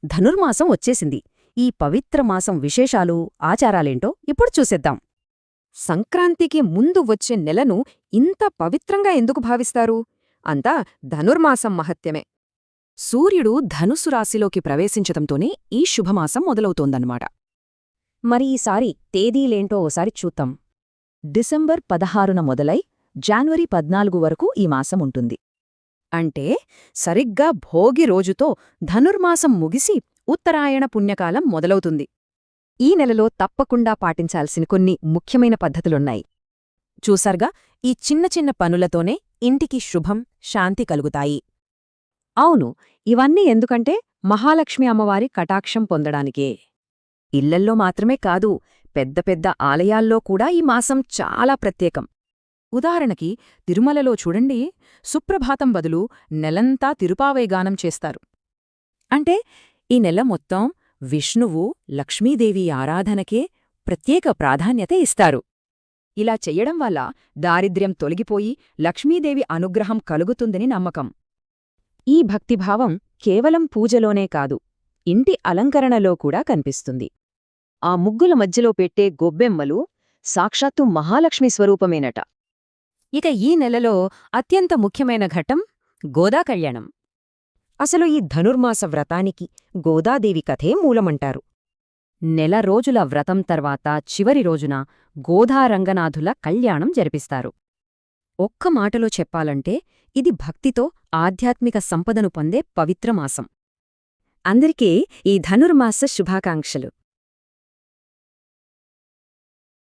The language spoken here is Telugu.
ధనుర్మాసం వచ్చేసింది. ఈ పవిత్ర మాసం విశేషాలు, ఆచారాలేంటో ఇప్పుడు చూసేద్దాం. సంక్రాంతికి ముందు వచ్చే నెలను ఇంత పవిత్రంగా ఎందుకు భావిస్తారు? అంతా ధనుర్మాసం మహత్యమే. సూర్యుడు ధనుసు రాశిలోకి ప్రవేశించటంతోనే ఈ శుభమాసం మొదలవుతోందన్నమాట. మరి ఈసారి తేదీలేంటో ఓసారి చూద్దాం. డిసెంబర్ 16న మొదలై జాన్వరి 14 వరకు ఈ మాసం ఉంటుంది. అంటే సరిగ్గా భోగి రోజుతో ధనుర్మాసం ముగిసి ఉత్తరాయణ పుణ్యకాలం మొదలవుతుంది. ఈ నెలలో తప్పకుండా పాటించాల్సిన కొన్ని ముఖ్యమైన పద్ధతులున్నాయి. చూసారుగా, ఈ చిన్న చిన్న పనులతోనే ఇంటికి శుభం, శాంతి కలుగుతాయి. అవును, ఇవన్నీ ఎందుకంటే మహాలక్ష్మి అమ్మవారి కటాక్షం పొందడానికే. ఇళ్లల్లో మాత్రమే కాదు, పెద్ద పెద్ద ఆలయాల్లో కూడా ఈ మాసం చాలా ప్రత్యేకం. ఉదాహరణకి తిరుమలలో చూడండి, సుప్రభాతం బదులు నెలంతా తిరుపావైగానం చేస్తారు. అంటే ఈ నెల మొత్తం విష్ణువు, లక్ష్మీదేవి ఆరాధనకే ప్రత్యేక ప్రాధాన్యత ఇస్తారు. ఇలా చెయ్యడం వల్ల దారిద్ర్యం తొలగిపోయి లక్ష్మీదేవి అనుగ్రహం కలుగుతుందని నమ్మకం. ఈ భక్తిభావం కేవలం పూజలోనే కాదు, ఇంటి అలంకరణలో కూడా కనిపిస్తుంది. ఆ ముగ్గుల మధ్యలో పెట్టే గొబ్బెమ్మలు సాక్షాత్తు మహాలక్ష్మి స్వరూపమేనట. ఇక ఈ నెలలో అత్యంత ముఖ్యమైన ఘట్టం గోదా కళ్యాణం. అసలు ఈ ధనుర్మాస వ్రతానికి గోదాదేవి కథే మూలమంటారు. నెల రోజుల వ్రతం తర్వాత చివరి రోజున గోదారంగనాథుల కళ్యాణం జరిపిస్తారు. ఒక్క మాటలో చెప్పాలంటే ఇది భక్తితో ఆధ్యాత్మిక సంపదను పొందే పవిత్ర మాసం. అందరికీ ఈ ధనుర్మాస శుభాకాంక్షలు.